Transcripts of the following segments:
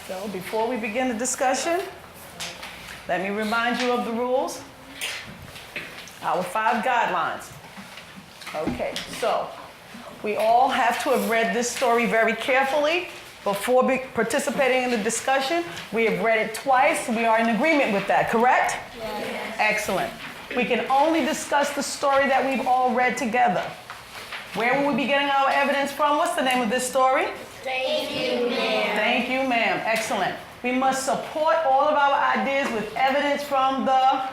So before we begin the discussion, let me remind you of the rules. Our 5 guidelines. Okay, so we all have to have read this story very carefully before participating in the discussion. We have read it twice. We are in agreement with that, correct? Yes. Excellent. We can only discuss the story that we've all read together. Where will we be getting our evidence from? What's the name of this story? Thank you, ma'am. Thank you, ma'am. Excellent. We must support all of our ideas with evidence from the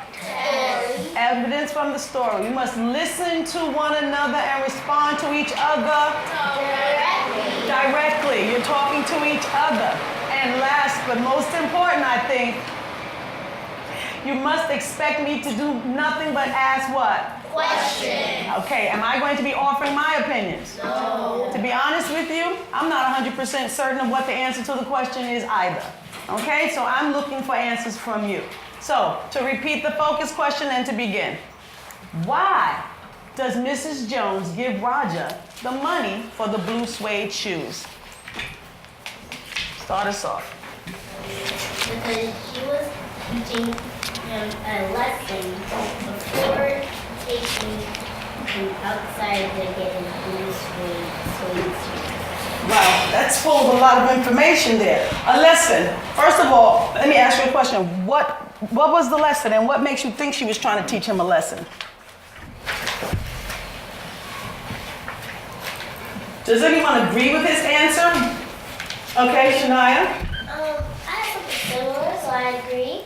evidence from the story. We must listen to one another and respond to each other directly. You're talking to each other. And last but most important, I think, you must expect me to do nothing but ask what? Question. Okay, am I going to be offering my opinions? No. To be honest with you, I'm not 100% certain of what the answer to the question is either. Okay, so I'm looking for answers from you. So, to repeat the focus question and to begin. Why does Mrs. Jones give Roger the money for the blue suede shoes? Start us off. Because she was teaching him a lesson before taking him outside to get his blue suede shoes. Wow, that's full of a lot of information there. A lesson. First of all, let me ask you a question. What was the lesson and what makes you think she was trying to teach him a lesson? Does anyone agree with his answer? Okay, Shania? I have something similar, so I agree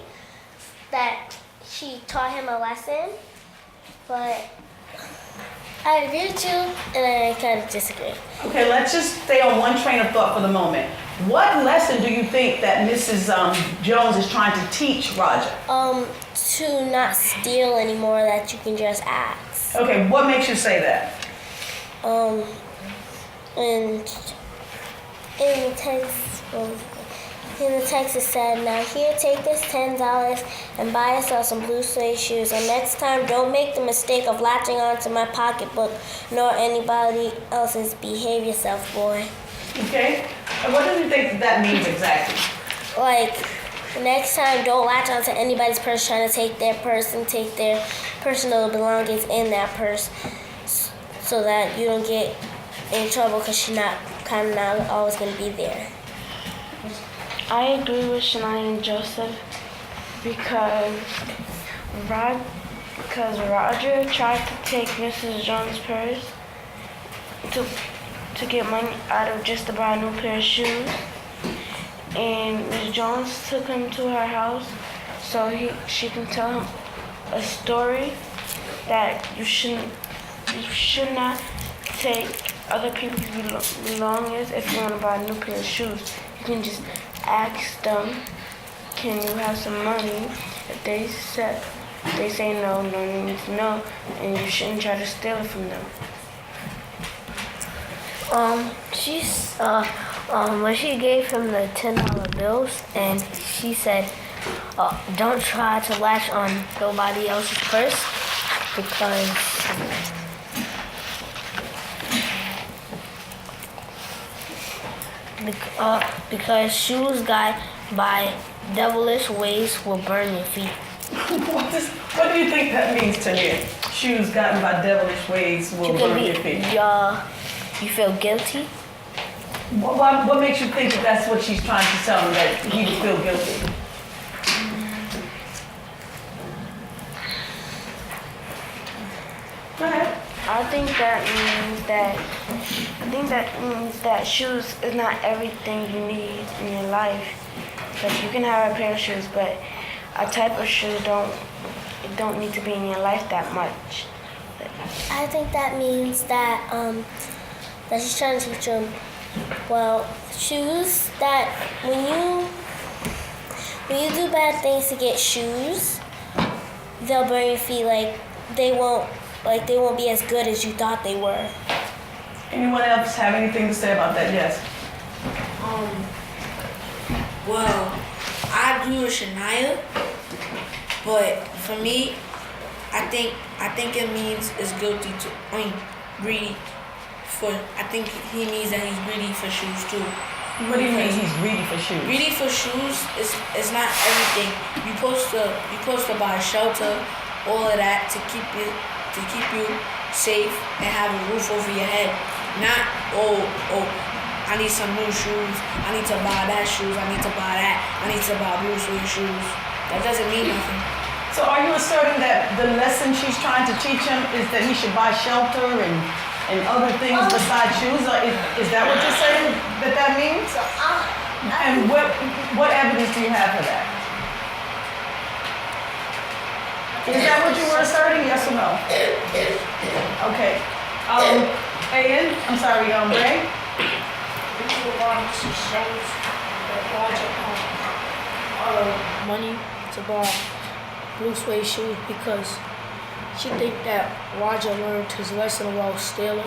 that she taught him a lesson, but I agree with you, and I kind of disagree. Okay, let's just stay on one train of thought for the moment. What lesson do you think that Mrs. Jones is trying to teach Roger? To not steal anymore, that you can just ask. Okay, what makes you say that? And in the text it said, "Now here, take this $10 and buy yourself some blue suede shoes. And next time, don't make the mistake of latching onto my pocketbook nor anybody else's. Behave yourself, boy." Okay, and what do you think that means exactly? Like, next time, don't latch onto anybody's purse trying to take their purse and take their personal belongings in that purse, so that you don't get in trouble because she's not always going to be there. I agree with Shania and Joseph because Roger tried to take Mrs. Jones' purse to get money out of just to buy a new pair of shoes, and Ms. Jones took him to her house so she can tell him a story that you should not take other people's belongings if you want to buy a new pair of shoes. You can just ask them, "Can you have some money?" If they say no, no means no, and you shouldn't try to steal it from them. When she gave him the $10 bills, and she said, "Don't try to latch on nobody else's purse because shoes got by devilish ways will burn your feet." What do you think that means to me? Shoes gotten by devilish ways will burn your feet. You feel guilty. What makes you think that that's what she's trying to tell him, that he would feel guilty? Go ahead. I think that means that shoes is not everything you need in your life. Because you can have a pair of shoes, but a type of shoe don't need to be in your life that much. I think that means that she's trying to teach him, well, shoes, that when you do bad things to get shoes, they'll burn your feet. They won't be as good as you thought they were. Anyone else have anything to say about that? Yes. Well, I agree with Shania, but for me, I think it means is guilty greedy. I think he means that he's greedy for shoes too. What do you mean he's greedy for shoes? Greedy for shoes is not everything. You supposed to buy shelter, all of that to keep you safe and have a roof over your head. Not I need some new shoes. I need to buy that shoes. I need to buy that. I need to buy blue suede shoes. That doesn't mean nothing. So are you asserting that the lesson she's trying to teach him is that he should buy shelter and other things besides shoes? Or is that what you're saying that means? And what evidence do you have for that? Is that what you were asserting? Yes or no? Okay. Aiden, I'm sorry, Ray. She shows that Roger money to buy blue suede shoes because she think that Roger learned his lesson about stealing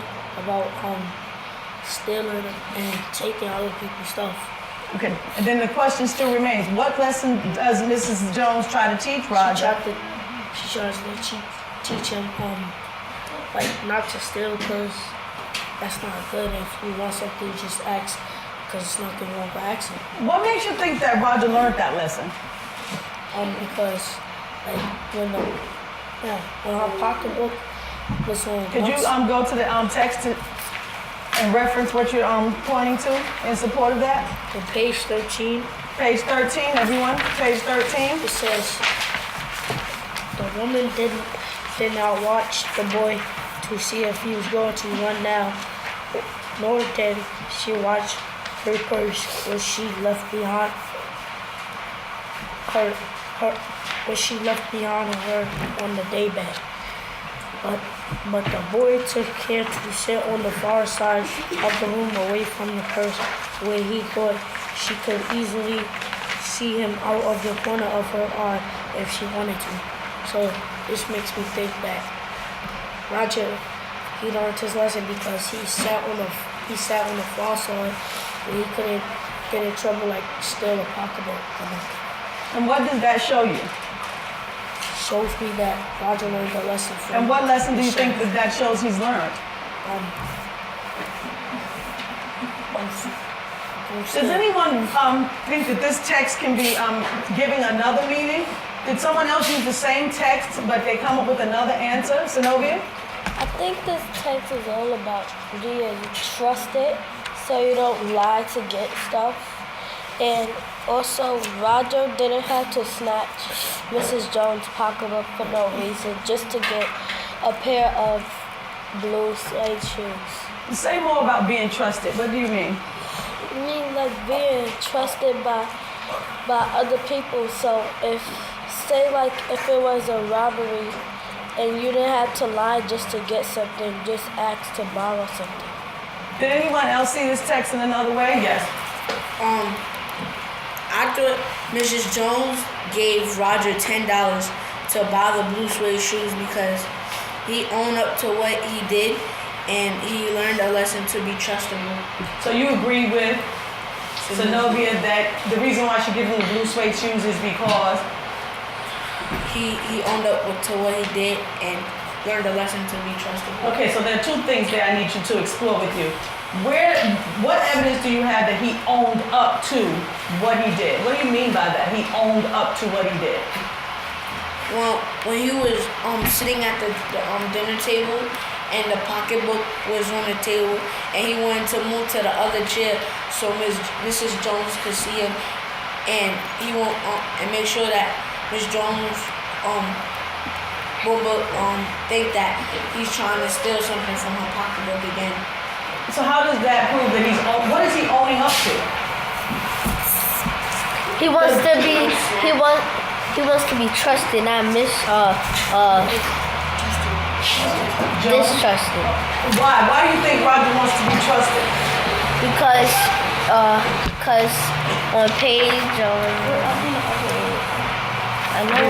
and taking other people's stuff. Okay, and then the question still remains, what lesson does Mrs. Jones try to teach Roger? She tries to teach him like not to steal because that's not good. If you want something, just ask because it's nothing wrong with asking. What makes you think that Roger learned that lesson? Because like when her pocketbook was on. Could you go to the text and reference what you're pointing to in support of that? On page 13. Page 13, everyone. Page 13. It says the woman did not watch the boy to see if he was going to run now, nor did she watch her purse, which she left behind her on the daybed. But the boy took care to sit on the far side of the room away from the purse, where he thought she could easily see him out of the corner of her eye if she wanted to. So this makes me think that Roger, he learned his lesson because he sat on the far side where he couldn't get in trouble like steal a pocketbook. And what does that show you? Shows me that Roger learned a lesson from. And what lesson do you think that shows he's learned? Does anyone think that this text can be giving another meaning? Did someone else use the same text, but they come up with another answer? Zenobia? I think this text is all about being trusted so you don't lie to get stuff. And also, Roger didn't have to snatch Mrs. Jones' pocketbook for no reason, just to get a pair of blue suede shoes. Say more about being trusted. What do you mean? I mean, like being trusted by other people. So if it was a robbery and you didn't have to lie just to get something, just ask to borrow something. Did anyone else see this text in another way? Yes. I thought Mrs. Jones gave Roger $10 to buy the blue suede shoes because he owned up to what he did and he learned a lesson to be trustable. So you agree with Zenobia that the reason why she gives him the blue suede shoes is because he owned up to what he did and learned a lesson to be trustable. Okay, so there are two things that I need you to explore with you. What evidence do you have that he owned up to what he did? What do you mean by that? He owned up to what he did. Well, when he was sitting at the dinner table and the pocketbook was on the table and he wanted to move to the other chair so Mrs. Jones could see him and he won't and make sure that Miss Jones will think that he's trying to steal something from her pocketbook again. So how does that prove that what is he owing up to? He wants to be trusted, not distrusted. Why? Why do you think Roger wants to be trusted? Because on page I know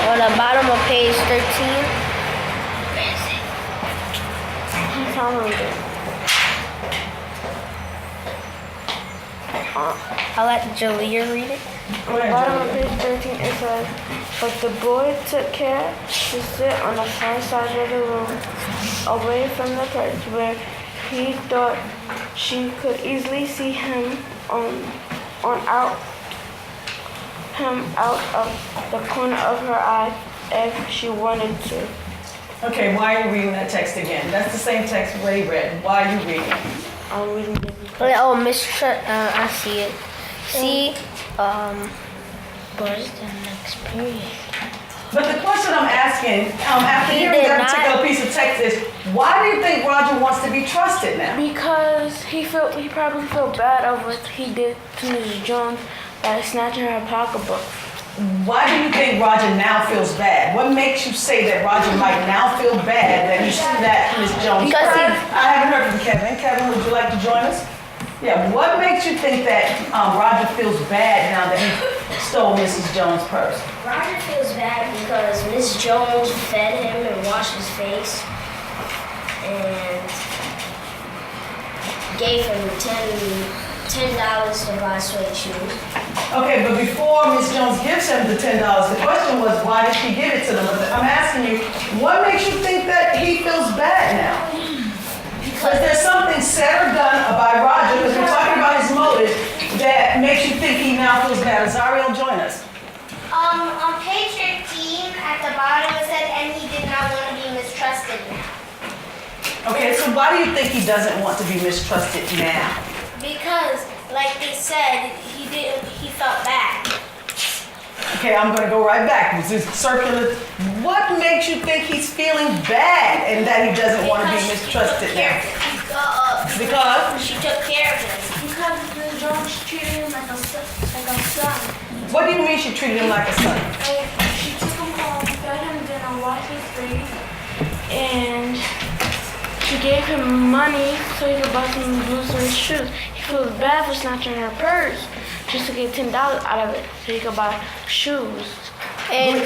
on the bottom of page 13. I'll let Jalea read it. Go ahead, Bottom of Julia. page 13, it says, but the boy took care to sit on the far side of the room, away from the perch, where he thought she could easily see him out of the corner of her eye if she wanted to. Okay, why are you reading that text again? That's the same text Ray read. Why are you reading it? I'm reading it. Oh, I see it. See, where's the next period? But the question I'm asking, after He hearing did that not- particular piece of text is, why do you think Roger wants to be trusted now? Because he probably felt bad of what he did to Mrs. Jones by snatching her pocketbook. Why do you think Roger now feels bad? What makes you say that Roger might now feel bad that he snatched Miss Jones? Because he- I haven't heard from Kevin. Kevin, would you like to join us? Yeah, what makes you think that Roger feels bad now that he stole Mrs. Jones' purse? Roger feels bad because Miss Jones fed him and washed his face and gave him $10 to buy suede shoes. Okay, but before Miss Jones gives him the $10, the question was, why did she give it to them? I'm asking you, what makes you think that he feels bad now? Because there's something said or done by Roger, because we're talking about his motive, that makes you think he now feels bad. Zariel, join us. On page 15, at the bottom, it said, and he did not want to be mistrusted now. Okay, so why do you think he doesn't want to be mistrusted now? Because, like they said, he felt bad. Okay, I'm gonna go right back. This is circular. What makes you think he's feeling bad and that he doesn't want to be mistrusted now? Because? She took care of him. Because Mrs. Jones treated him like a son. What do you mean she treated him like a son? She took him home, fed him dinner, washed his face, and she gave him money so he could buy some blue suede shoes. He feels bad for snatching her purse just to get $10 out of it so he could buy shoes. And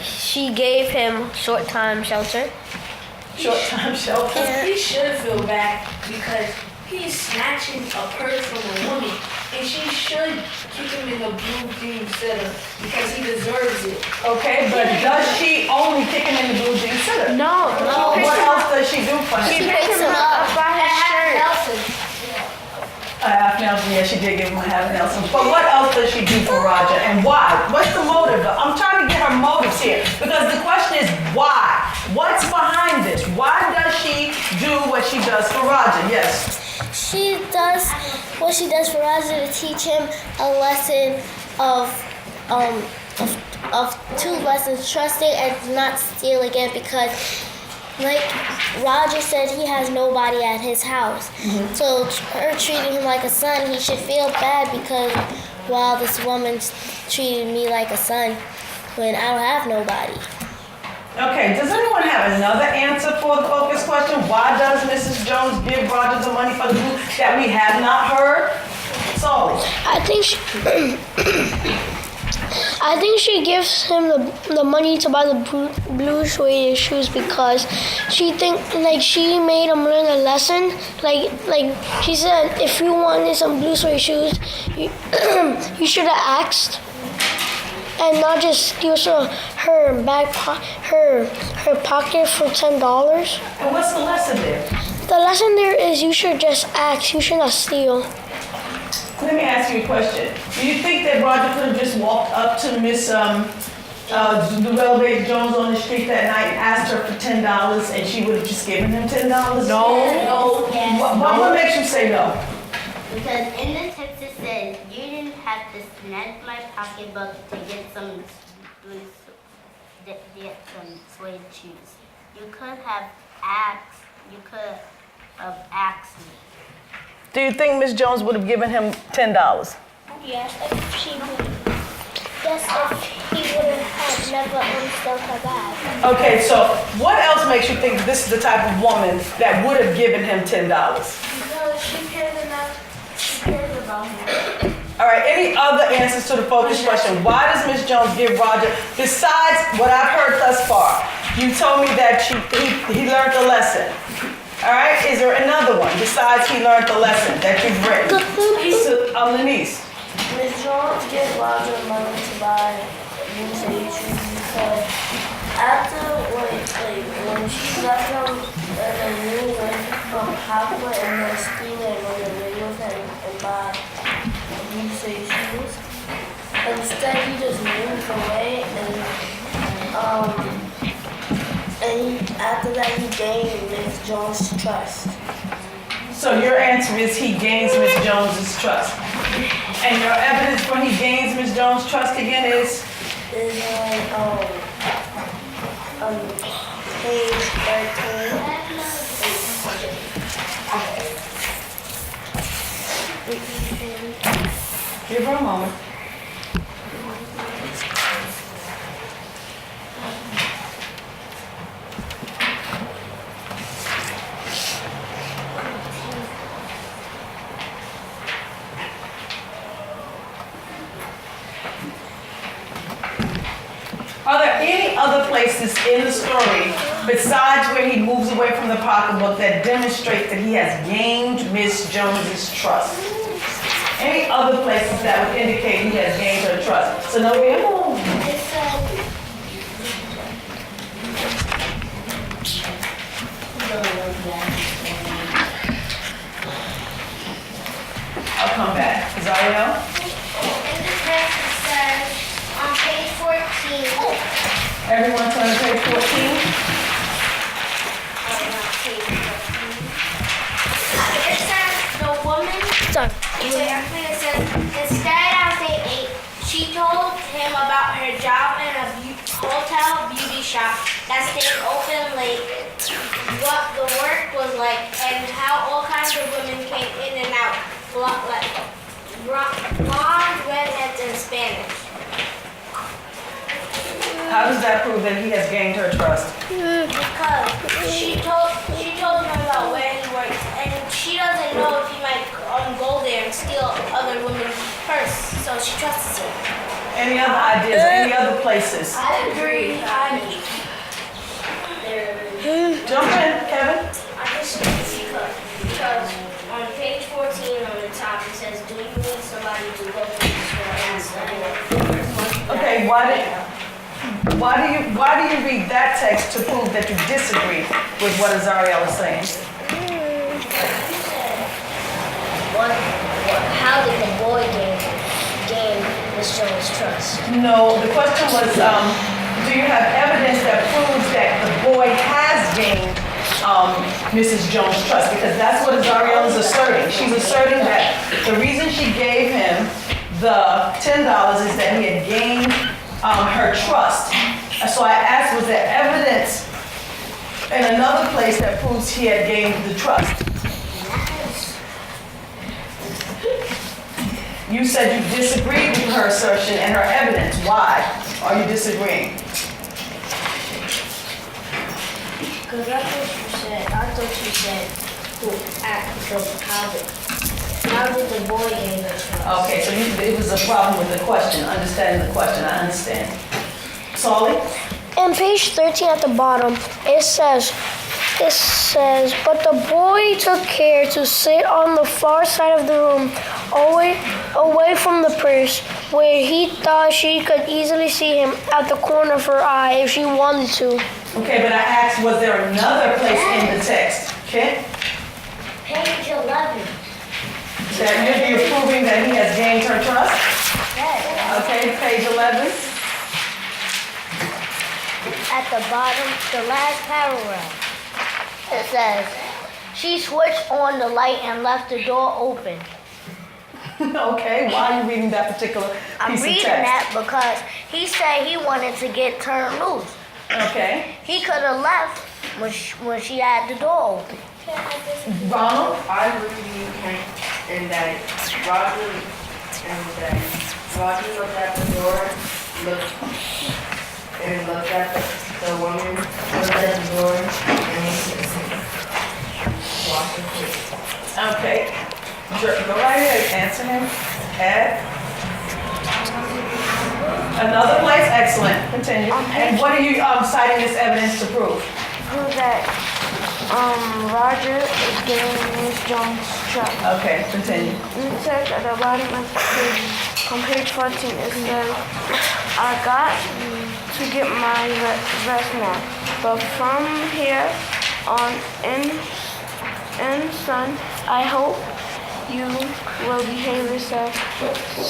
she gave him short-time shelter. Short-time shelter? He should feel bad because he's snatching a purse from a woman, and she should keep him in the blue jean sitter because he deserves it. Okay, but does she only kick him in the blue jean sitter? No. What else does she do for She him? picks him up. By his shirt. A half Nelson, yeah, she did give him a half Nelson. But what else does she do for Roger and why? What's the motive? I'm trying to get her motives here because the question is why? What's behind this? Why does she do what she does for Roger? Yes. She does what she does for Roger to teach him a lesson of two lessons: trusting and not steal again. Because, like Roger said, he has nobody at his house. So her treating him like a son, he should feel bad because, well, this woman treated me like a son when I don't have nobody. Okay, does anyone have another answer for the focus question? Why does Mrs. Jones give Roger the money for the blue that we have not heard? Solly. I think she gives him the money to buy the blue suede shoes because she made him learn a lesson. Like she said, if you wanted some blue suede shoes, you should have asked. And not just steal her pocket for $10. And what's the lesson there? The lesson there is you should just ask. You should not steal. Let me ask you a question. Do you think that Roger could have just walked up to Miss Llewellyn Jones on the street that night and asked her for $10 and she would have just given him $10? No. What makes you say no? Because in the text it says, you didn't have to snatch my pocketbook to get some suede shoes. You could have asked me. Do you think Miss Jones would have given him $10? Yes, if he would have never unstuck her bag. Okay, so what else makes you think this is the type of woman that would have given him $10? Because she cares about him. All right, any other answers to the focus question? Why does Miss Jones give Roger, besides what I've heard thus far? You told me that he learned a lesson. All right, is there another one besides he learned the lesson that you've written? So, Lenise. Miss Jones gives Roger money to buy new shoes because after when she left him in a new way from Papa and then steal and run away with him and buy new shoes, instead he just moved away and after that he gained Miss Jones' trust. So your answer is he gains Miss Jones's trust. And your evidence when he gains Miss Jones' trust again is? Is on page 13. Give her a moment. Are there any other places in the story besides where he moves away from the pocketbook that demonstrate that he has gained Miss Jones's trust? Any other places that would indicate he has gained her trust? Zenobia? I'll come back. Zariel? In this verse it says on page 14. Everyone turn to page 14. It says the woman. Sorry. It says instead as they ate, she told him about her job in a hotel beauty shop that stayed open late, what the work was like, and how all kinds of women came in and out, blonde, redheads, and Spanish. How does that prove that he has gained her trust? Because she told him about where he works, and she doesn't know if he might go there and steal other women's purse, so she trusts him. Any other ideas? Any other places? I agree. Jump in, Kevin. I disagree because on page 14 on the top it says, "Do you need somebody to go to the store and study?" Okay, why do you read that text to prove that you disagree with what Azariel is saying? How did the boy gain Miss Jones' trust? No, the question was, do you have evidence that proves that the boy has gained Mrs. Jones' trust? Because that's what Azariel is asserting. She's asserting that the reason she gave him the $10 is that he had gained her trust. So I asked, was there evidence in another place that proves he had gained the trust? You said you disagreed with her assertion and her evidence. Why are you disagreeing? Because I thought you said, how did the boy gain the trust? Okay, so it was a problem with the question, understanding the question. I understand. Solly? On page 13 at the bottom, it says, but the boy took care to sit on the far side of the room, away from the purse, where he thought she could easily see him at the corner of her eye if she wanted to. Okay, but I asked, was there another place in the text? Okay? Page 11. That you're proving that he has gained her trust? Yes. Okay, page 11. At the bottom, the last paragraph, it says, she switched on the light and left the door open. Okay, why are you reading that particular piece I'm of reading text? that because he said he wanted to get turned loose. Okay. He could have left when she had the door open. Ronald? I'm reading in that Roger looked at the door, looked at the woman, looked at the door, and walked her face. Okay. Go right ahead, answer him. Ed? Another place? Excellent. Continue. And what are you citing this evidence to prove? Prove that Roger is getting Miss Jones' truck. Okay, continue. It says at the bottom of the page, on page 14, it says, I got to get my rest now, but from here on in son, I hope you will behave yourself.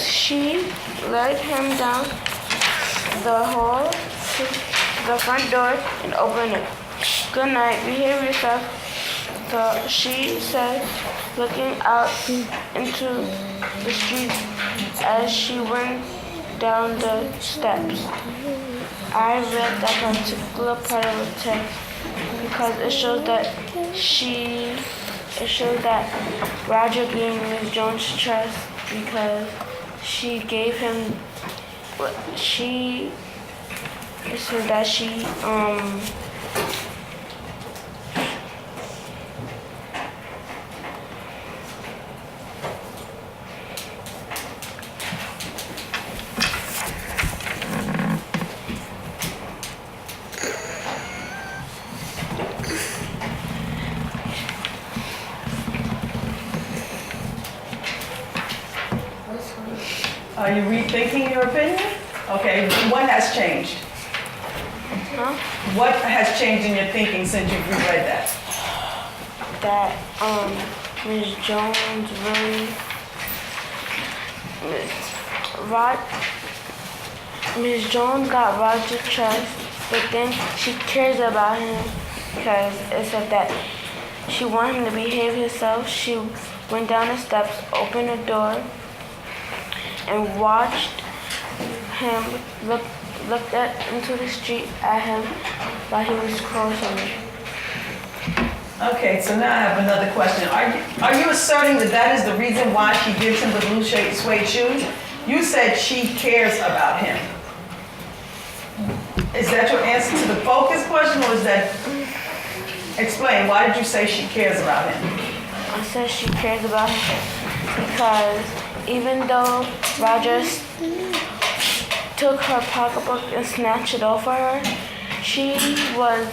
She led him down the hall to the front door and opened it. Good night, behave yourself, so she said, looking out into the street as she went down the steps. I read that particular part of the text because it shows that Roger gave Miss Jones trust because she gave him it says that she Are you rethinking your opinion? Okay, what has changed? Huh? What has changed in your thinking since you've reread that? That Miss Jones really Miss Jones got Roger's trust, but then she cares about him because it said that she wanted him to behave himself. She went down the steps, opened the door, and watched him looked into the street at him while he was crossing it. Okay, so now I have another question. Are you asserting that that is the reason why she gives him the blue suede shoes? You said she cares about him. Is that your answer to the focus question, or is that... Explain, why did you say she cares about him? I said she cares about him because even though Roger took her pocketbook and snatched it off of her, she was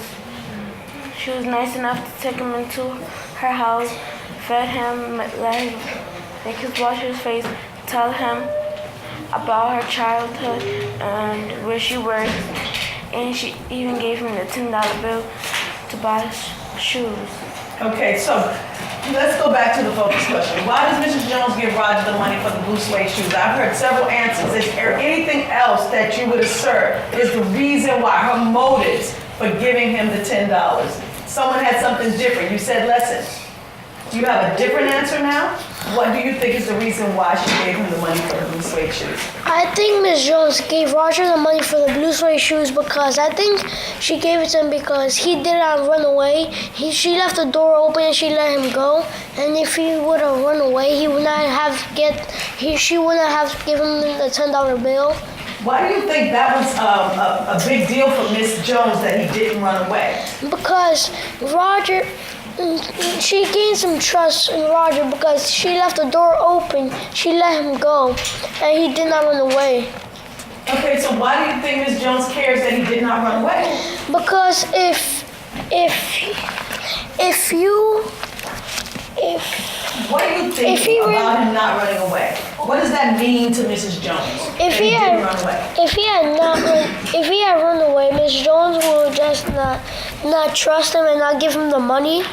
nice enough to take him into her house, fed him, make him wash his face, tell him about her childhood and where she worked, and she even gave him the $10 bill to buy shoes. Okay, so let's go back to the focus question. Why does Mrs. Jones give Roger the money for the blue suede shoes? I've heard several answers. Is there anything else that you would assert is the reason why, her motives for giving him the $10? Someone had something different. You said lessons. Do you have a different answer now? What do you think is the reason why she gave him the money for the blue suede shoes? I think Miss Jones gave Roger the money for the blue suede shoes because I think she gave it to him because he did not run away. She left the door open and she let him go. And if he would have run away, she would not have given him the $10 bill. Why do you think that was a big deal for Miss Jones that he didn't run away? Because Roger, she gained some trust in Roger because she left the door open. She let him go, and he did not run away. Okay, so why do you think Miss Jones cares that he did not run away? Because What do you think about him not running away? What does that mean to Mrs. Jones? If he had run away, Miss Jones would just not trust him and not give him the money.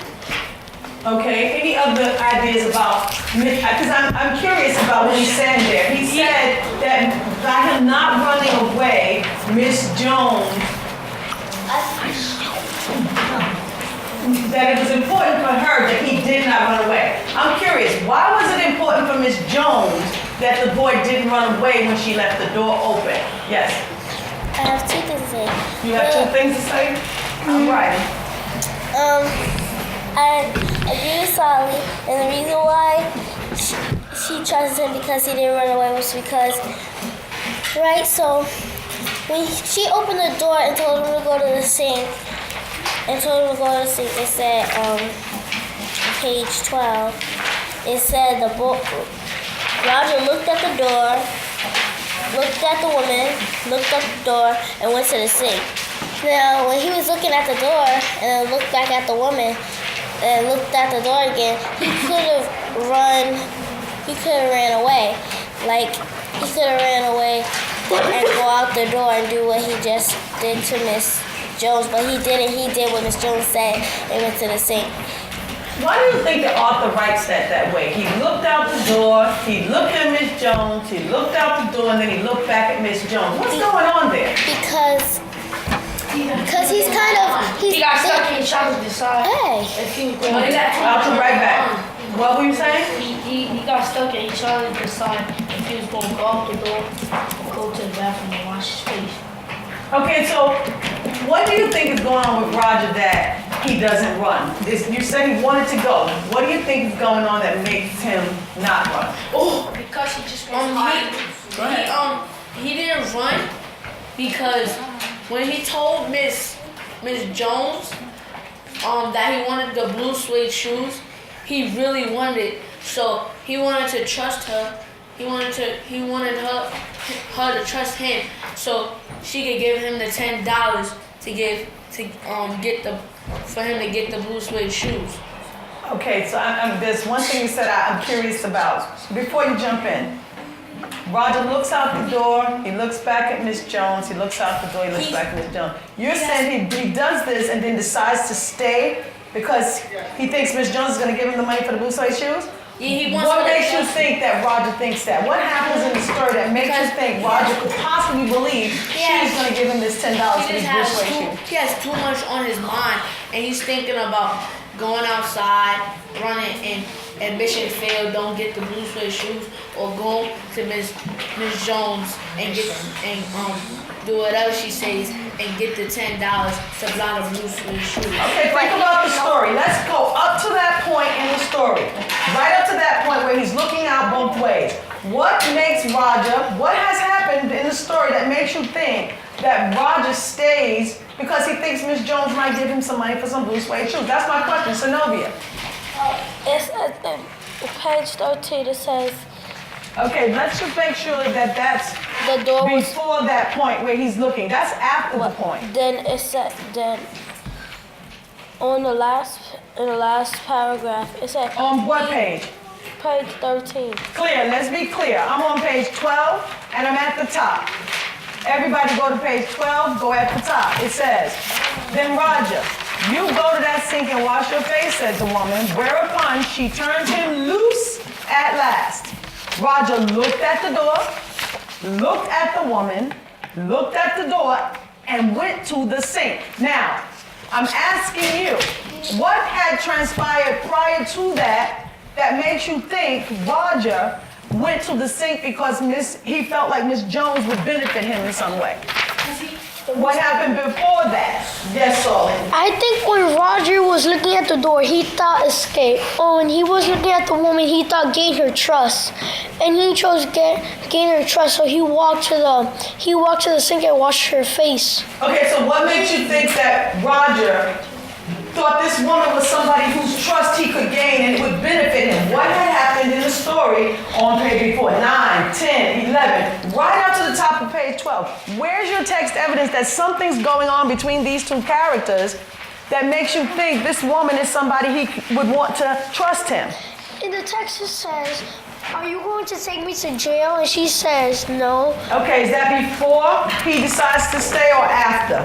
Okay, any other ideas about, because I'm curious about what he said there. He said that by him not running away, Miss Jones, that it was important for her that he did not run away. I'm curious, why was it important for Miss Jones that the boy didn't run away when she left the door open? Yes? I have two things to say. You have two things to say? All right. I agree with Sally, and the reason why she trusted him because he didn't run away was because, right, so when she opened the door and told him to go to the sink, it said, page 12, it said Roger looked at the door, looked at the woman, looked at the door, and went to the sink. Now, when he was looking at the door and looked back at the woman, and looked at the door again, he could have run. He could have ran away. Like, he could have ran away and go out the door and do what he just did to Miss Jones, but he didn't. He did what Miss Jones said and went to the sink. Why do you think the author writes that way? He looked out the door, he looked at Miss Jones, he looked out the door, and then he looked back at Miss Jones. What's going on there? Because he's kind of He got stuck in trying to decide Hey. if he was going to. I'll come right back. What were you saying? He got stuck and he tried to decide if he was going to go out the door or go to the bathroom and wash his face. Okay, so what do you think is going on with Roger that he doesn't run? You said he wanted to go. What do you think is going on that makes him not run? Oh, Because he just wants to hide. he didn't run because when he told Miss Jones that he wanted the blue suede shoes, he really wanted it. So he wanted to trust her. He wanted her to trust him, so she could give him the $10 for him to get the blue suede shoes. Okay, so there's one thing you said I'm curious about. Before you jump in, Roger looks out the door, he looks back at Miss Jones, he looks out the door, he looks back at Miss Jones. You're saying he does this and then decides to stay because he thinks Miss Jones is going to give him the money for the blue suede shoes? Yeah, he wants What her to makes you trust think that Roger thinks that? What happens in the story that makes you think Roger could possibly believe she's going to give him this $10 for He these just blue has suede shoes? he has too much on his mind, and he's thinking about going outside, running, and mission failed, don't get the blue suede shoes, or go to Miss Jones and do whatever she says and get the $10 to buy the blue suede shoes. Okay, think about the story. Let's go up to that point in the story. Right up to that point where he's looking out both ways. What has happened in the story that makes you think that Roger stays because he thinks Miss Jones might give him some money for some blue suede shoes? That's my question, Synovia. It's at page 13. It says Okay, let's just make sure that that's the door was. before that point where he's looking. That's after the point. Then it said in the last paragraph it said On what page? page 13. Clear, let's be clear. I'm on page 12 and I'm at the top. Everybody go to page 12, go at the top. It says, then Roger, you go to that sink and wash your face, said the woman, whereupon she turned him loose at last. Roger looked at the door, looked at the woman, looked at the door, and went to the sink. Now, I'm asking you, what had transpired prior to that makes you think Roger went to the sink because he felt like Miss Jones would benefit him in some way? What happened before that? Yes, Solly. I think when Roger was looking at the door, he thought escape. Or when he was looking at the woman, he thought gain her trust, and he chose gain her trust. So he walked to the sink and washed her face. Okay, so what makes you think that Roger thought this woman was somebody whose trust he could gain and it would benefit him? What had happened in the story on page before? 9, 10, 11, right up to the top of page 12. Where's your text evidence that something's going on between these two characters that makes you think this woman is somebody he would want to trust him? In the text it says, "Are you going to take me to jail?" And she says, "No." Okay, is that before he decides to stay or after?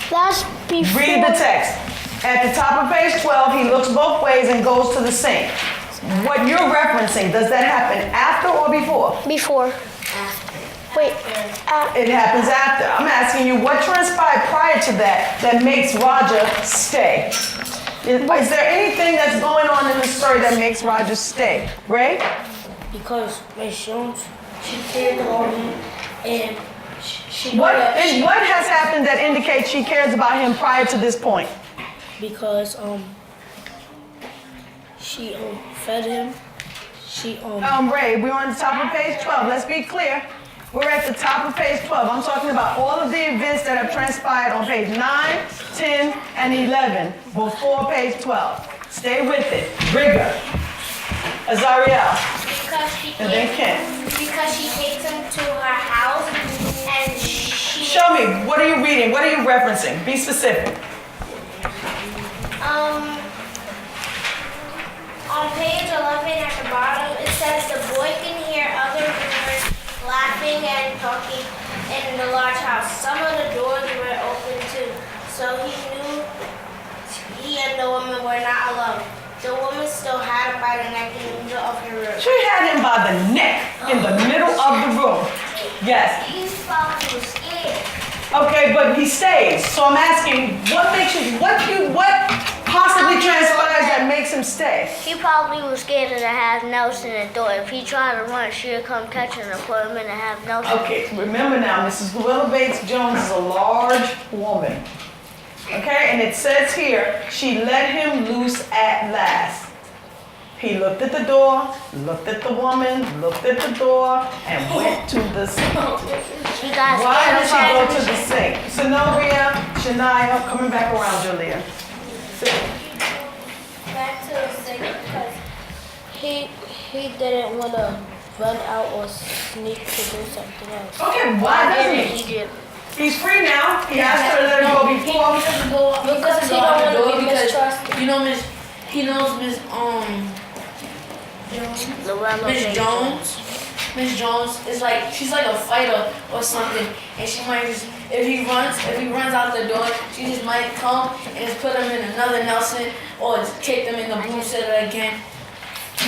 That's before. Read the text. At the top of page 12, he looks both ways and goes to the sink. What you're referencing, does that happen after or before? Before. Wait. It happens after. I'm asking you, what transpired prior to that makes Roger stay? Is there anything that's going on in the story that makes Roger stay? Ray? Because Miss Jones, she cared about him, and she What has happened that indicates she cares about him prior to this point? because she fed him. She Ray, we're on the top of page 12. Let's be clear. We're at the top of page 12. I'm talking about all of the events that have transpired on page 9, 10, and 11 before page 12. Stay with it. Rigor. Azariel. And then Ken. Because she takes him to her house and she Show me. What are you reading? What are you referencing? Be specific. On page 11 at the bottom, it says the boy can hear other boys laughing and talking in the large house. Some of the doors were open too, so he knew he and the woman were not alone. The woman still had him by the neck in the middle of her room. She had him by the neck in the middle of the room. Yes. He thought he was scared. Okay, but he stays. So I'm asking, what possibly transpires that makes him stay? He probably was scared of the half-Nelson in the door. If he tried to run, she would come catch him and put him in the half-Nelson. Okay, remember now, Mrs. Llewellyn Bates Jones is a large woman. Okay, and it says here, she let him loose at last. He looked at the door, looked at the woman, looked at the door, and went to the sink. Why did she go to the sink? Zenobia, Shania, coming back around, Julia. Back to the sink because He didn't want to run out or sneak to do something else. Okay, why doesn't he? He's free now. He asked her to let him go before. Because he don't want to be mistrusted. You know, he knows Miss Jones. Miss Jones is like, she's like a fighter or something, and she might just, if he runs out the door, she just might come and just put him in another Nelson or just kick them in the blue sitter again.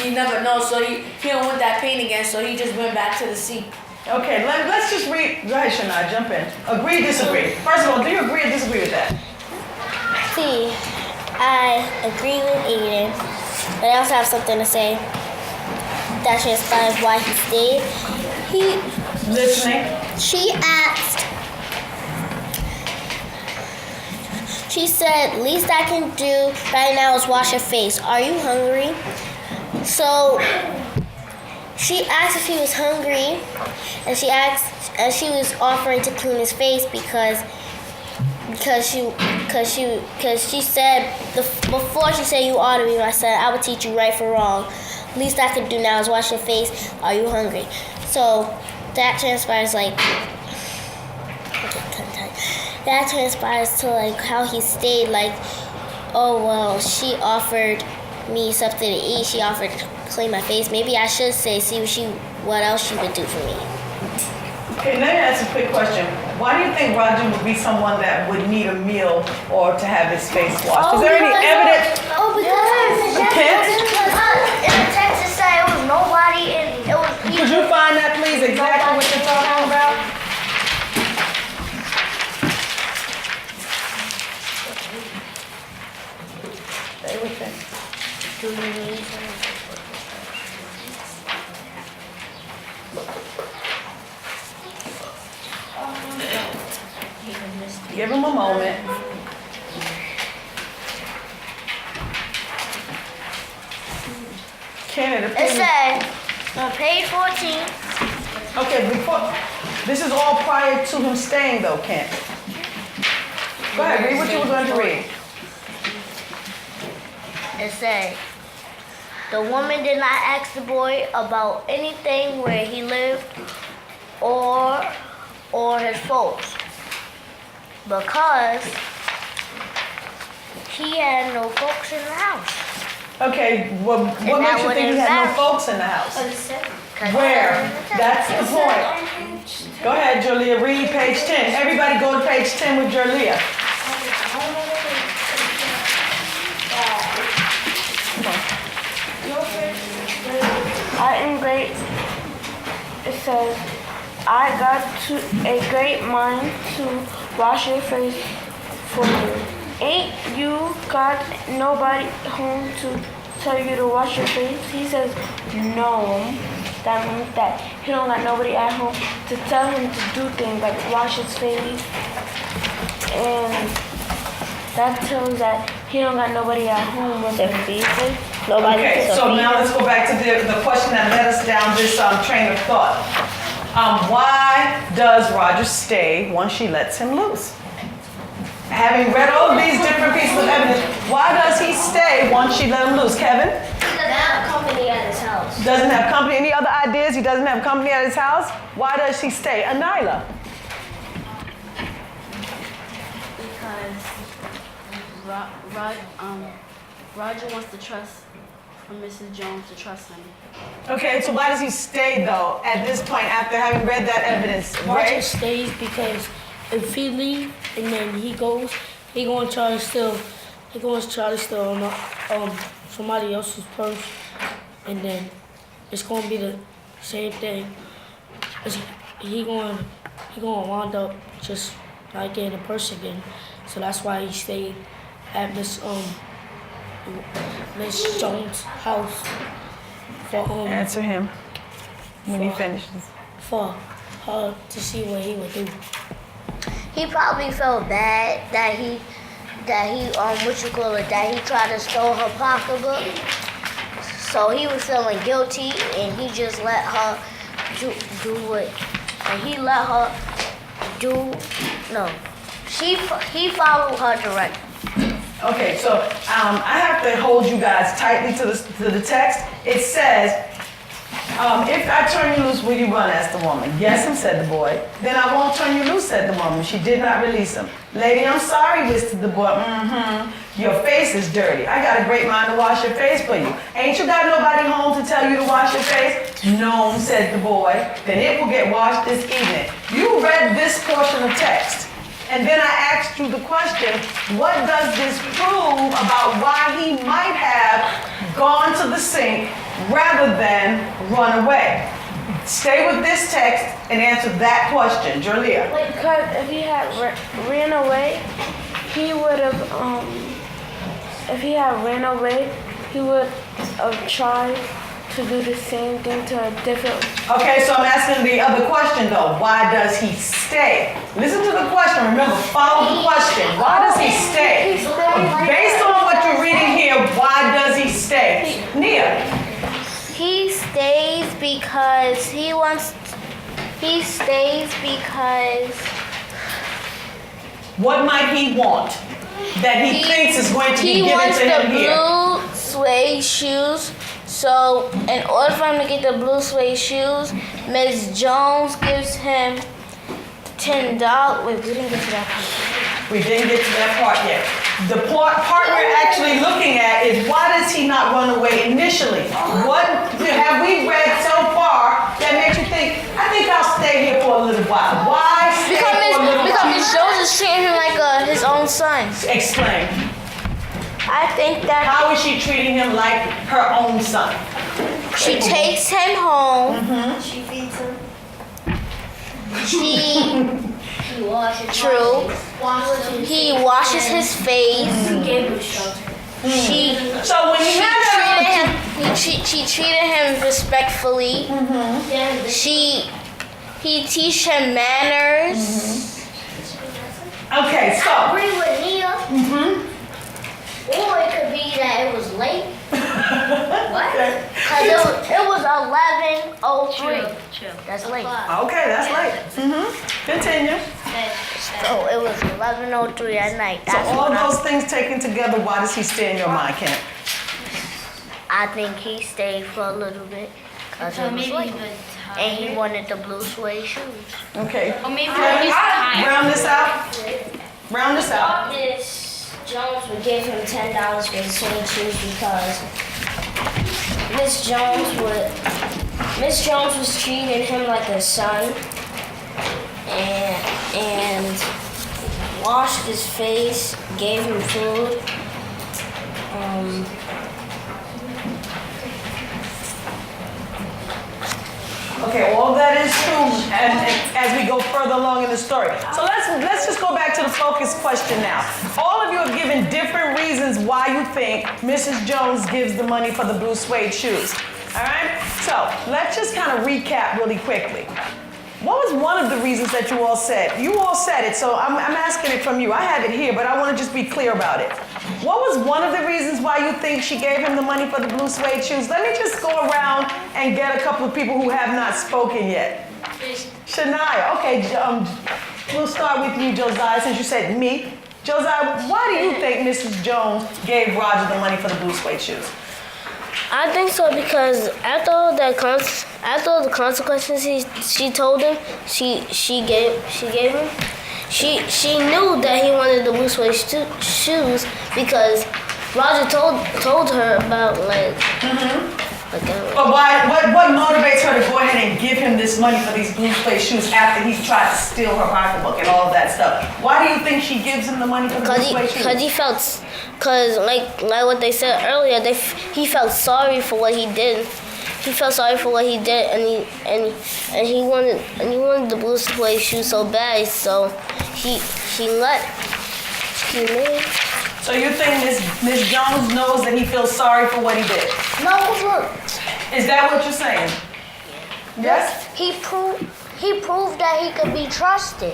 He never knows, so he don't want that pain again, so he just went back to the seat. Okay, let's just read. Go ahead, Shania, jump in. Agree, disagree. First of all, do you agree or disagree with that? See, I agree with Aiden, but I also have something to say. That transpires why he stayed. Listening. She said, least I can do right now is wash your face. Are you hungry? So she asked if he was hungry, and she was offering to clean his face because she said before she said you ought to be. I said I would teach you right from wrong. Least I can do now is wash your face. Are you hungry? So that transpires to like how he stayed. Like, oh well, she offered me something to eat. She offered to clean my face. Maybe I should say, see what else she would do for me. Okay, let me ask a quick question. Why do you think Roger would be someone that would need a meal or to have his face washed? Is there any evidence? in the text it said it was nobody and it was people. Could you find that, please? Exactly what you're talking about? Stay with me. Give him a moment. Kenneth, It said on page 14. okay, this is all prior to him staying though, Kent. Go ahead, read what you were going to read. It said the woman did not ask the boy about anything where he lived or his folks because he had no folks in the house. Okay, what makes you think he had no folks in the house? Where? That's the point. Go ahead, Julia, read page 10. Everybody go to page 10 with Julia. In great, it says, I got a great mind to wash your face for you. Ain't you got nobody home to tell you to wash your face? He says, no. That means that he don't got nobody at home to tell him to do things like wash his face. And that tells that he don't got nobody at home with him. Okay, so now let's go back to the question that led us down this train of thought. Why does Roger stay once she lets him loose? Having read all of these different pieces of evidence, why does he stay once she let him loose? Kevin? He doesn't have company at his house. Doesn't have company. Any other ideas? He doesn't have company at his house? Why does she stay? Anila? Because Roger wants to trust for Mrs. Jones to trust him. Okay, so why does he stay though at this point after having read that evidence? Roger Right? stays because if he leave and then he goes, he gonna try to steal. He gonna try to steal somebody else's purse, and then it's gonna be the same thing. He gonna wind up just not getting the purse again. So that's why he stayed at Miss Jones' house for Answer him when he finishes. for her to see what he would do. He probably felt bad that he that he tried to steal her pocketbook. So he was feeling guilty, and he just let her do it. And he let her do no. He followed her directions. Okay, so I have to hold you guys tightly to the text. It says, if I turn you loose, will you run? Asked the woman. Yes, said the boy. Then I won't turn you loose, said the woman. She did not release him. Lady, I'm sorry, whispered the boy. Your face is dirty. I got a great mind to wash your face for you. Ain't you got nobody home to tell you to wash your face? No, said the boy. Then it will get washed this evening. You read this portion of text. And then I asked you the question, what does this prove about why he might have gone to the sink rather than run away? Stay with this text and answer that question, Jerlia. Because if he had ran away, he would have, if he had ran away, he would have tried to do the same thing to a different. Okay, so I'm asking the other question though. Why does he stay? Listen to the question. Remember, follow the question. Why does he stay? Based on what you're reading here, why does he stay? Nia. He stays because he stays because What might he want that he thinks is going to be he given wants to the him here? blue suede shoes. So in order for him to get the blue suede shoes, Ms. Jones gives him $10. Wait, we didn't get to that part. We didn't get to that part yet. The part we're actually looking at is why does he not run away initially? What have we read so far that makes you think, I think I'll stay here for a little while? Why stay for a little Because while? Ms. Jones is treating him like his own son. Explain. I think that How is she treating him like her own son? she takes him home. She feeds him. He washes. true. He washes his face. He gave him shelter. She So when he had that, she treated him respectfully. He teach him manners. okay, so Agree with Nia. Or it could be that it was late. What? Because it was 11:03. That's late. okay, that's late. Continue. So it was 11:03 at night. So That's all when those things taken together, why does he stay in your mind, Kent? I think he stayed for a little bit. Because it was late. And he wanted the blue suede shoes. Okay. Or maybe Round this out. Round this out. Miss Jones would give him $10 for the suede shoes because Miss Jones was treating him like a son and washed his face, gave him food. Okay, all that is true and as we go further along in the story. So let's just go back to the focus question now. All of you have given different reasons why you think Mrs. Jones gives the money for the blue suede shoes. All right? So let's just kind of recap really quickly. What was one of the reasons that you all said? You all said it, so I'm asking it from you. I have it here, but I want to just be clear about it. What was one of the reasons why you think she gave him the money for the blue suede shoes? Let me just go around and get a couple of people who have not spoken yet. Shania, okay, we'll start with you, Josiah, since you said me. Josiah, why do you think Mrs. Jones gave Roger the money for the blue suede shoes? I think so because after all the consequences she told him, she gave him. She knew that he wanted the blue suede shoes because Roger told her about like. But why? What motivates her to go ahead and give him this money for these blue suede shoes after he's tried to steal her pocketbook and all of that stuff? Why do you think she gives him the money for the blue suede shoes? Cause he felt, cause like what they said earlier, he felt sorry for what he did. He felt sorry for what he did, and he wanted the blue suede shoes so bad, so he let. So you think Miss Jones knows that he feels sorry for what he did? No, look. Is that what you're saying? Yes? He proved that he could be trusted.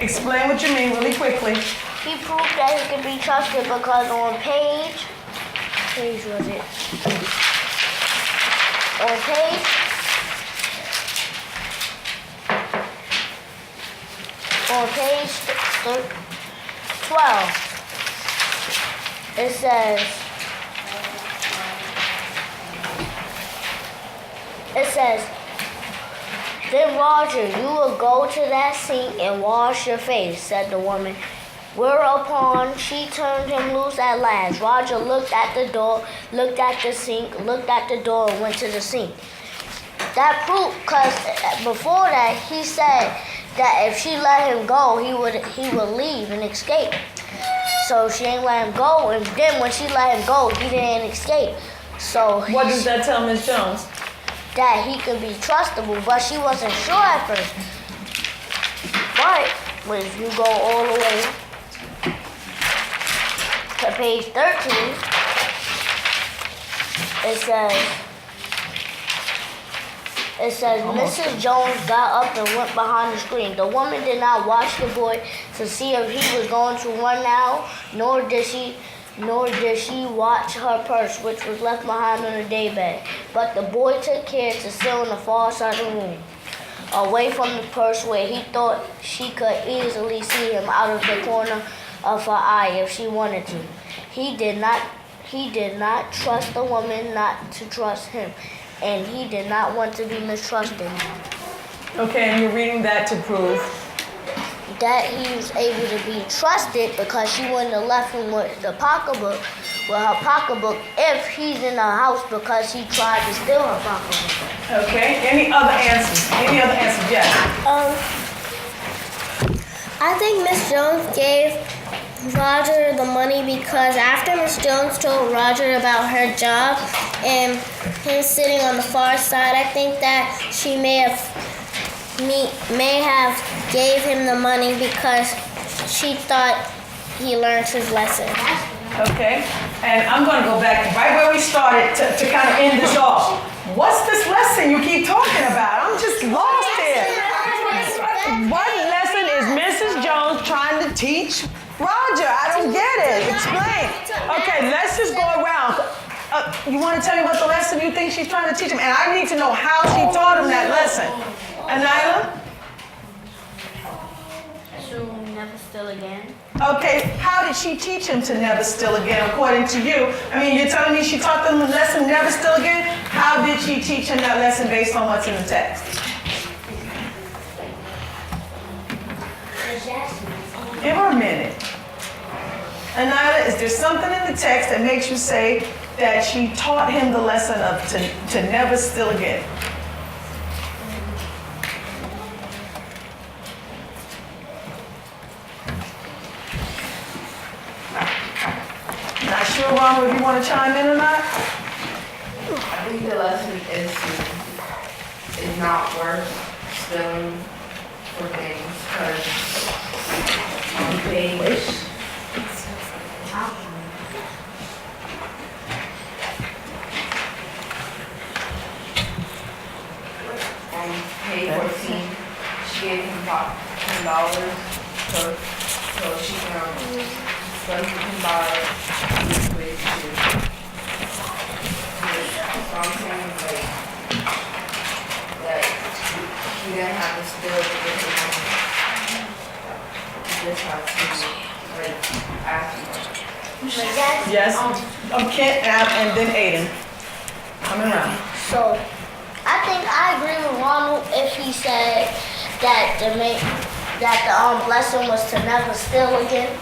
Explain what you mean really quickly. He proved that he could be trusted because on page was it? On page 12. It says, then Roger, you will go to that sink and wash your face, said the woman. Whereupon she turned him loose at last. Roger looked at the door, looked at the sink, looked at the door, and went to the sink. That proved, because before that, he said that if she let him go, he would leave and escape. So she ain't let him go, and then when she let him go, he didn't escape. So what does that tell Miss Jones? That he could be trustable, but she wasn't sure at first. But when you go all the way to page 13, it says Mrs. Jones got up and went behind the screen. The woman did not watch the boy to see if he was going to run now, nor did she watch her purse, which was left behind on the daybed. But the boy took care to sit on the far side of the room, away from the purse where he thought she could easily see him out of the corner of her eye if she wanted to. He did not trust the woman not to trust him, and he did not want to be mistrusted. Okay, and you're reading that to prove? That he was able to be trusted because she wouldn't have left him with her pocketbook if he's in the house because he tried to steal her pocketbook. Okay, any other answers? Yes. I think Miss Jones gave Roger the money because after Miss Jones told Roger about her job and him sitting on the far side, I think that she may have gave him the money because she thought he learned his lesson. Okay, and I'm going to go back right where we started to kind of end this off. What's this lesson you keep talking about? I'm just lost here. What lesson is Mrs. Jones trying to teach Roger? I don't get it. Explain. Okay, let's just go around. You want to tell me what the lesson you think she's trying to teach him? And I need to know how she taught him that lesson. Anila? To never steal again. Okay, how did she teach him to never steal again, according to you? I mean, you're telling me she taught them the lesson never steal again? How did she teach him that lesson based on what's in the text? Give her a minute. Anila, is there something in the text that makes you say that she taught him the lesson of to never steal again? Not sure, Ronald, if you want to chime in or not? I think the lesson is not worth stealing for things because on page on page 14, she gave him about $10 so she can buy ways to. So I'm saying like that he didn't have to steal to get the money. He just has to like ask him. Yes. Kent and then Aiden. Coming around. So, I think I agree with Ronald if he said that the lesson was to never steal again,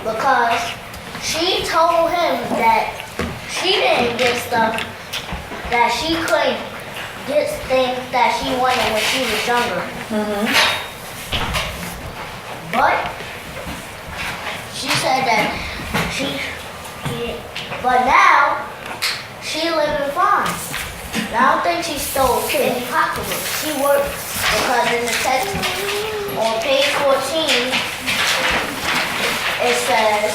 because She told him that she didn't get stuff, that she couldn't get things that she wanted when she was younger. But she said that but now she living fine. And I don't think she stole any pocketbooks. She worked because in the text on page 14 it says,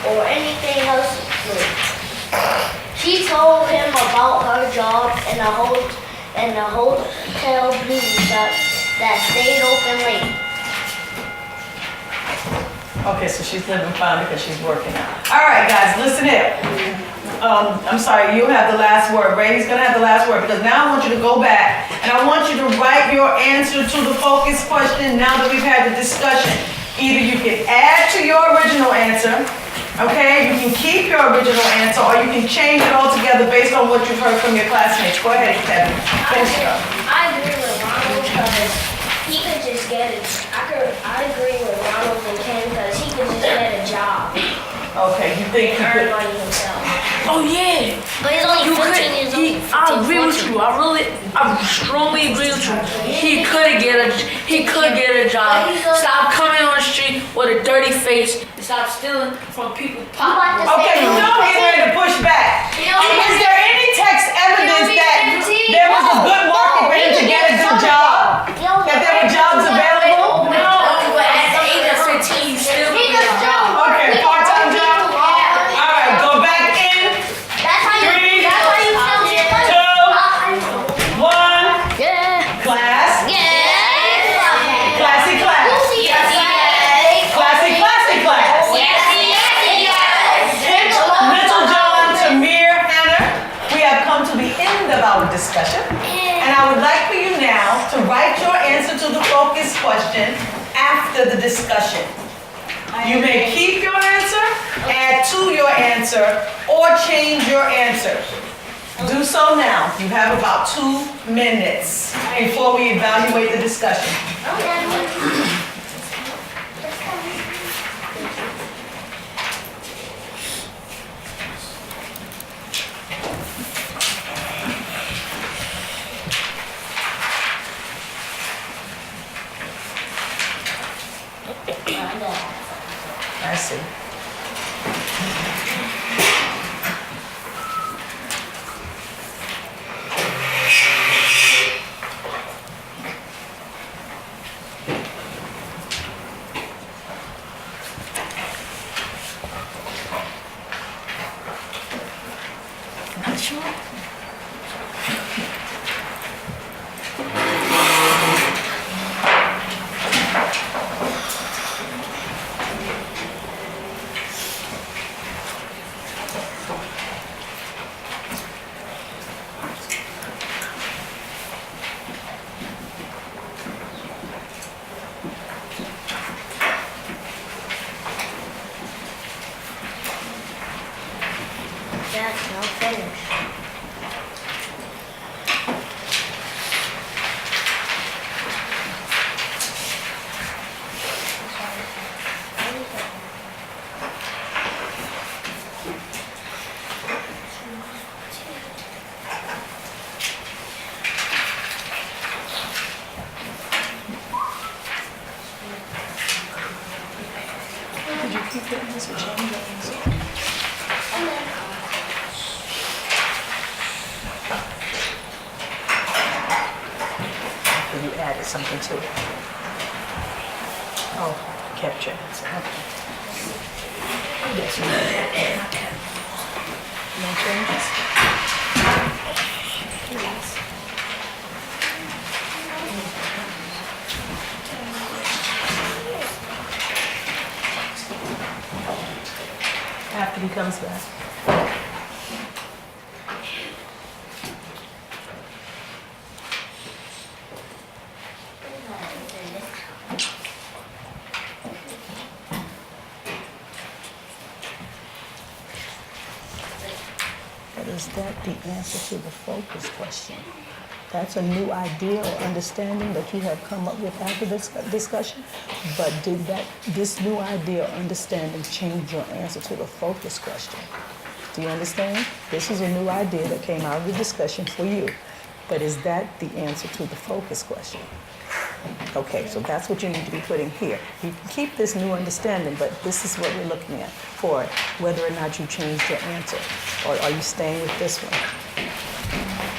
or anything else. She told him about her job in the hotel beauty shop that stayed open late. Okay, so she's living fine because she's working out. All right, guys, listen here. I'm sorry, you have the last word. Brady's gonna have the last word because now I want you to go back and I want you to write your answer to the focus question now that we've had the discussion. Either you can add to your original answer, okay? You can keep your original answer or you can change it altogether based on what you've heard from your classmates. Go ahead, Kevin. Finish it up. I agree with Ronald because he could just get it. I agree with Ronald and Ken because he could just get a job Okay, you think and you earn could... money himself. Oh yeah. But he's only You 15 could, years old. I agree with you. I strongly agree with you. He could get a job. Stop coming on the street with a dirty face and stop stealing from people's pockets. Okay, you know he's ready to push back. Is there any text evidence that there was a good market for him to get a good job? That there were jobs available? No, but at the age of 15, he still can get a job. Okay, part-time job? All right, go back in. That's how you still get money. 2, 1, Yeah. class. Yeah. Classy class. Classy, classy class. Little John, Tamir, Hannah, we have come to the end of our discussion. And I would like for you now to write your answer to the focus question after the discussion. You may keep your answer, add to your answer, or change your answer. Do so now. You have about 2 minutes before we evaluate the discussion. I see. Not sure. That's not finished. Did you keep it in this or change it? You added something to it. Oh, kept your answer. Okay. Yes, you did. No changes? After he comes back. That is is that the answer to the focus question? That's a new idea or understanding that you have come up with after this discussion. But did this new idea or understanding change your answer to the focus question? Do you understand? This is a new idea that came out of the discussion for you. But is that the answer to the focus question? Okay, so that's what you need to be putting here. You can keep this new understanding, but this is what we're looking at for whether or not you changed your answer. Or are you staying with this one?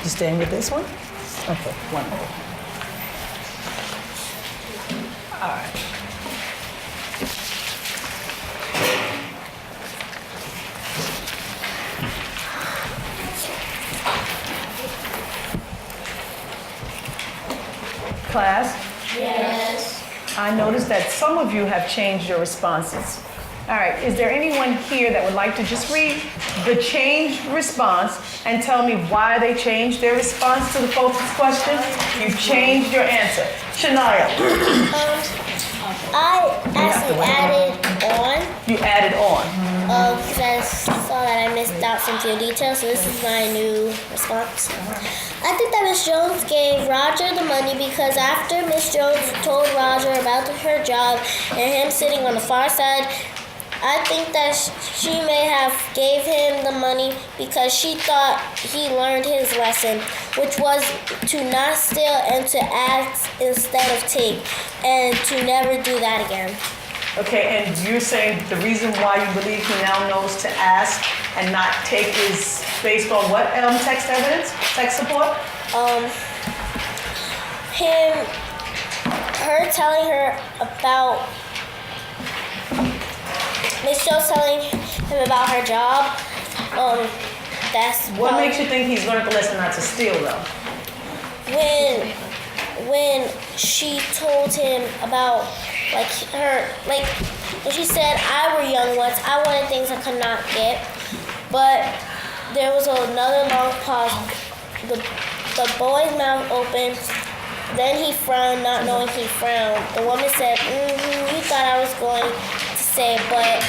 You staying with this one? Okay, wonderful. All right. Class? Yes. I noticed that some of you have changed your responses. All right, is there anyone here that would like to just read the changed response and tell me why they changed their response to the focus question? You changed your answer. Shania, I actually added on you added on. because I saw that I missed out some few details, so this is my new response. I think that Miss Jones gave Roger the money because after Miss Jones told Roger about her job and him sitting on the far side, I think that she may have gave him the money because she thought he learned his lesson, which was to not steal and to ask instead of take, and to never do that again. Okay, and you're saying the reason why you believe he now knows to ask and not take is based on what text evidence, text support? Her telling her about Miss Jones telling him about her job. That's What makes you think he's learned the lesson not to steal though? when she told him about when she said, I were young once, I wanted things I could not get, but there was another long pause. The boy's mouth opened, then he frowned, not knowing he frowned. The woman said, you thought I was going to say, but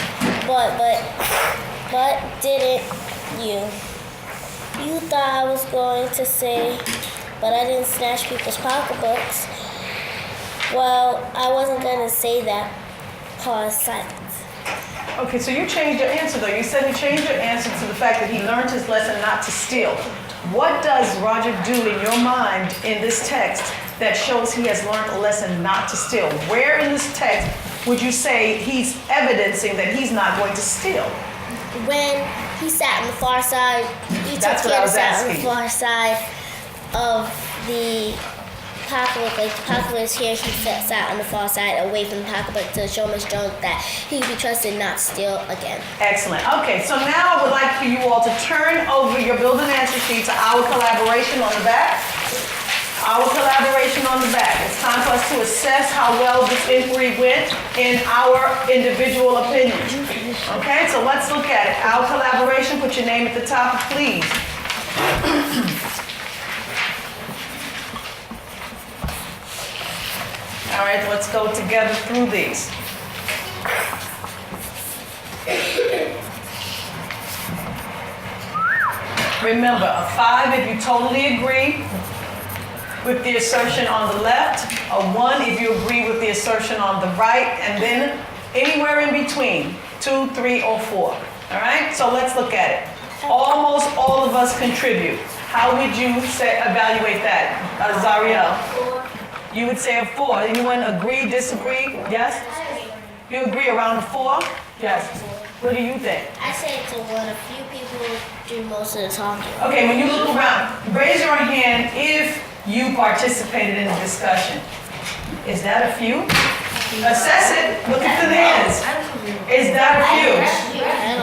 didn't you? You thought I was going to say, but I didn't snatch people's pocketbooks. Well, I wasn't going to say that. Pause, silence. Okay, so you changed your answer though. You said you changed your answer to the fact that he learned his lesson not to steal. What does Roger do in your mind in this text that shows he has learned a lesson not to steal? Where in this text would you say he's evidencing that he's not going to steal? When he sat on the far side, he That's took what I care to was sit on the asking. far side of the pocketbook. Like the pocketbook is here, he sat on the far side away from the pocketbook to show Miss Jones that he could be trusted not to steal again. Excellent. Okay, so now I would like for you all to turn over your building answer sheet to our collaboration on the back. Our collaboration on the back. It's time for us to assess how well this inquiry went in our individual opinions. Okay, so let's look at it. Our collaboration, put your name at the top, please. All right, let's go together through these. Remember, a 5 if you totally agree with the assertion on the left, a 1 if you agree with the assertion on the right, and then anywhere in between, 2, 3, or 4. All right, so let's look at it. Almost all of us contribute. How would you evaluate that, Zariel? 4. You would say a 4. Anyone agree, disagree? Yes? You agree around a 4? Yes. What do you think? I say it's a 1. A few people do most of the talking. Okay, when you look around, raise your hand if you participated in the discussion. Is that a few? Assess it. Look at the hands. Is that a few?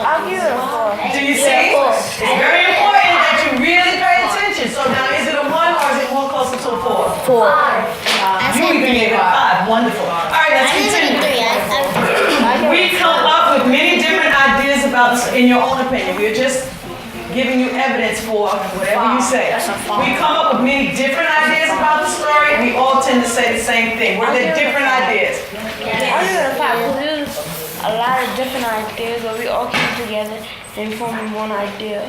I'll give it a 4. Do you see? It's very important that you really pay attention. So now, is it a 1 or is it more closer to a 4? 4. You even gave it a 5. Wonderful. All right, let's I didn't continue. agree. We come up with many different ideas about this in your own opinion. We're just giving you evidence for whatever you say. We come up with many different ideas about the story. We all tend to say the same thing. Were there different ideas? I'll give it a 5 because there's a lot of different ideas, but we all came together and formed one idea.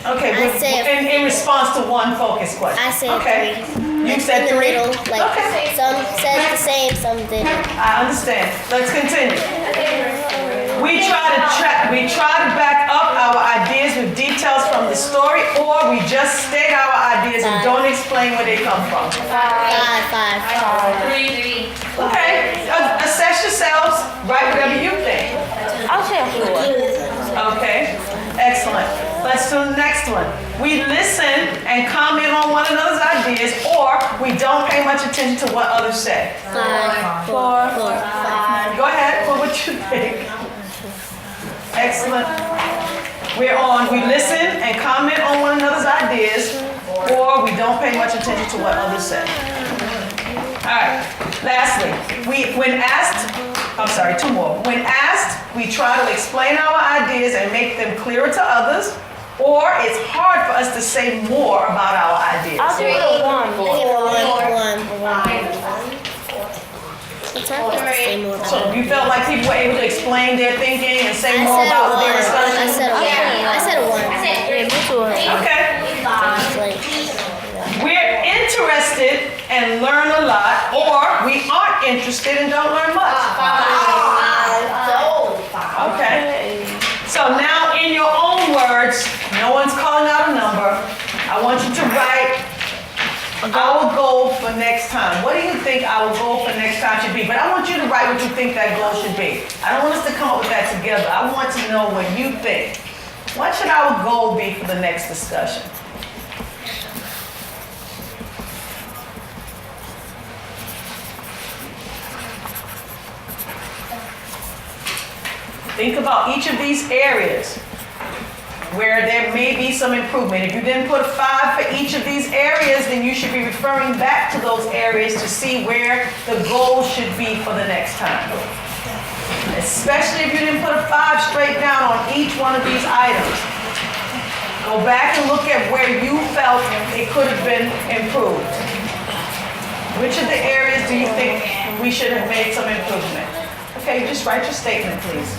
Okay, I said- in response to one focus question. I said okay. You in said the 3? middle, like Okay. some said the same, some didn't. I understand. Let's continue. We try to back up our ideas with details from the story, or we just state our ideas and don't explain where they come from. Five. 3. Okay, assess yourselves, write whatever you think. I'll say a 4. Okay, excellent. Let's do the next one. We listen and comment on one another's ideas, or we don't pay much attention to what others say. 5. 4. Go ahead, put what you think. Excellent. We listen and comment on one another's ideas, or we don't pay much attention to what others say. All right, lastly, two more. When asked, we try to explain our ideas and make them clearer to others, or it's hard for us to say more about our ideas. I'll give it a 1. It's hard for us to say more about So you felt like people were able to explain their thinking and say I more said about a their 1. discussion? I said a 1. I said a 1. Yeah, me too. Okay. It's like, We're interested and learn a lot, or we aren't interested and don't learn much. Okay. So now in your own words, no one's calling out a number. I want you to write our goal for next time. What do you think our goal for next time should be? But I want you to write what you think that goal should be. I don't want us to come up with that together. I want to know what you think. What should our goal be for the next discussion? Think about each of these areas where there may be some improvement. If you didn't put a 5 for each of these areas, then you should be referring back to those areas to see where the goal should be for the next time. Especially if you didn't put a 5 straight down on each one of these items. Go back and look at where you felt it could have been improved. Which of the areas do you think we should have made some improvement? Okay, just write your statement, please.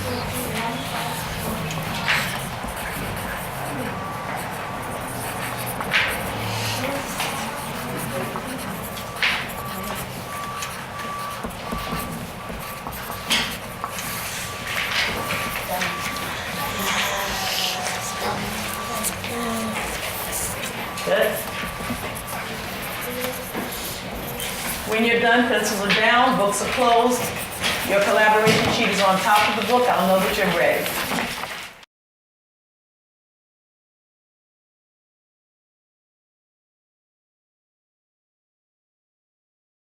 Good. When you're done, pencils are down, books are closed. Your collaboration sheet is on top of the book. I'll know that you're ready.